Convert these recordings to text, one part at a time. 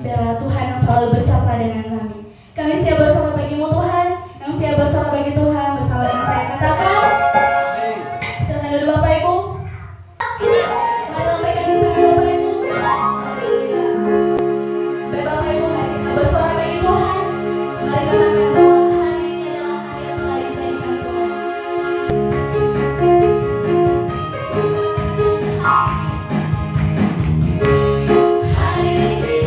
Biarlah Tuhan yang selalu bersama dengan kami. Kami siap bersorak bagimu Tuhan, yang siap bersorak bagi Tuhan bersama dengan saya katakan. Silakan duduk Bapak Ibu. Mari lambaikan tangan Bapak Ibu. Haleluya. Baik Bapak Ibu, mari kita bersorak bagi Tuhan. Mari katakan bahwa hari ini adalah hari yang telah dijadikan Tuhan. Hari ini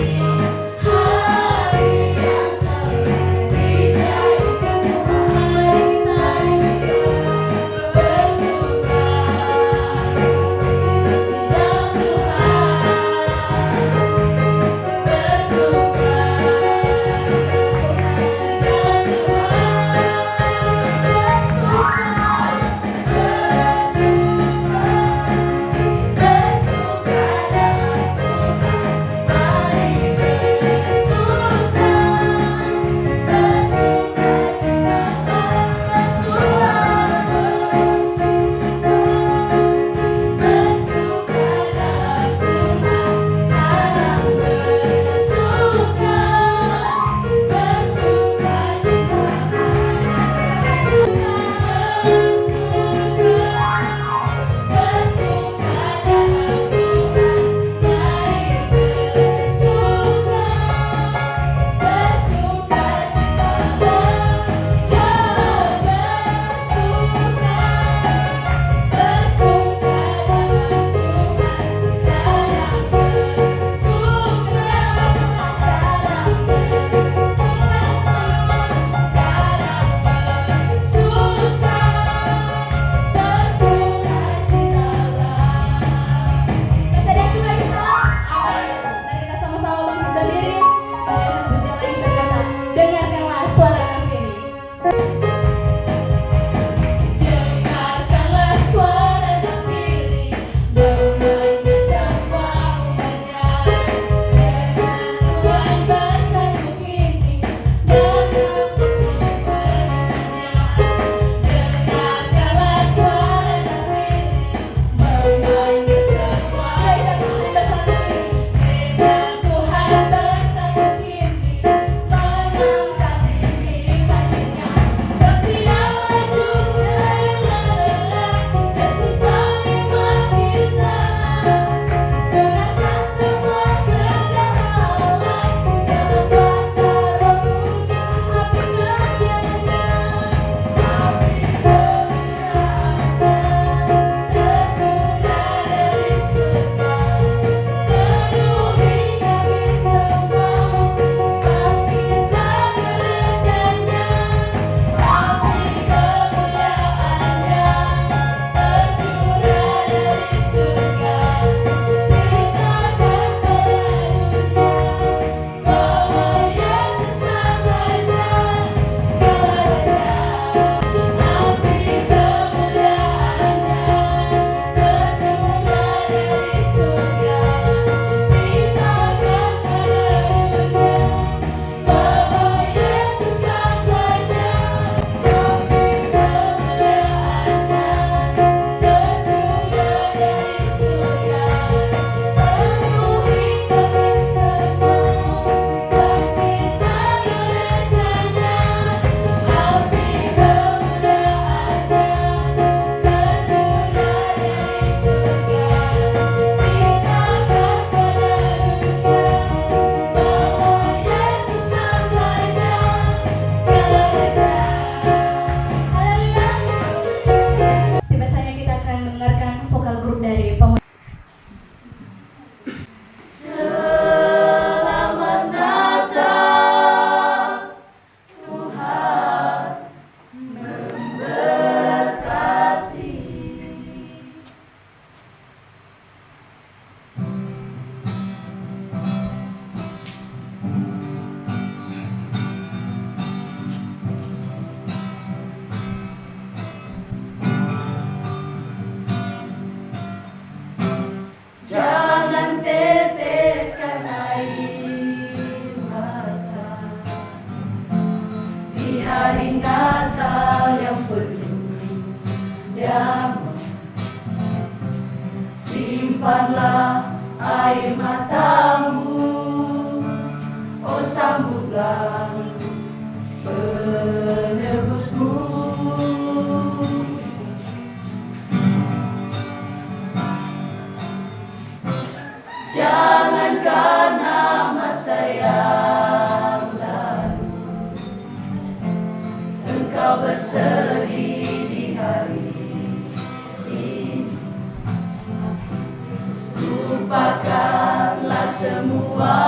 semua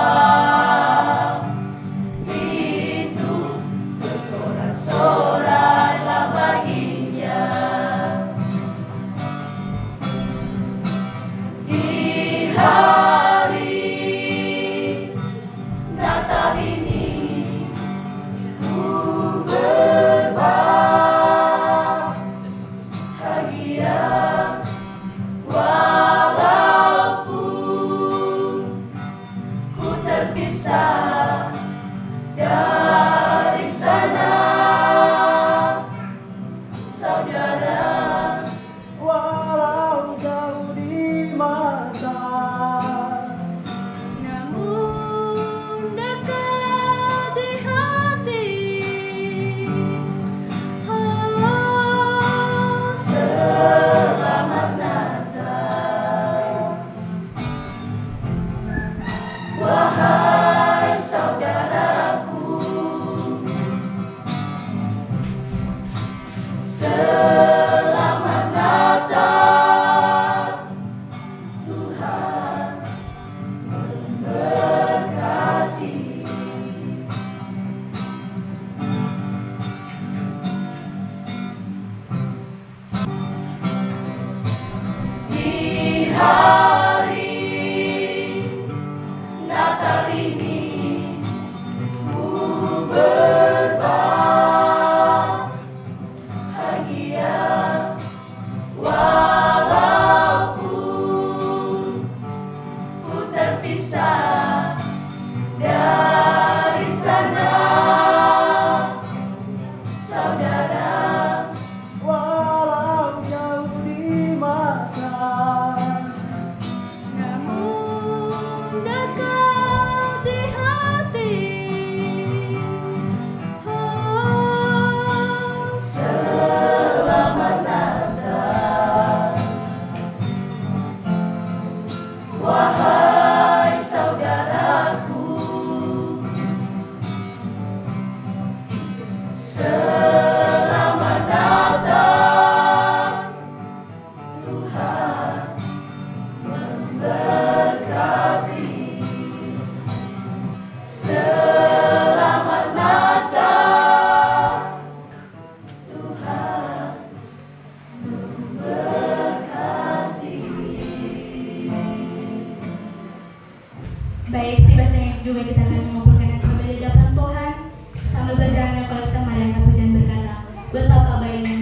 itu bersorak-soraklah baginya. Di hari Natal ini ku berbahagia, walaupun ku terpisah dari sana, saudara. Walau jauh di mata, Namun dekat di hati. Selamat Natal, wahai saudaraku. Selamat Natal, Tuhan memberkati. Di hari Natal ini ku berbahagia, walaupun ku terpisah dari sana, saudara. walau jauh di mata, Namun dekat di hati. Selamat Natal, wahai saudaraku. Selamat Natal, Tuhan memberkati. Selamat Natal, Tuhan memberkati. Baik, tiba saatnya juga kita akan mengumpulkan hati kita di hadapan Tuhan sambil berjalan dengan kolektif dan pujian berkata, betapa baiknya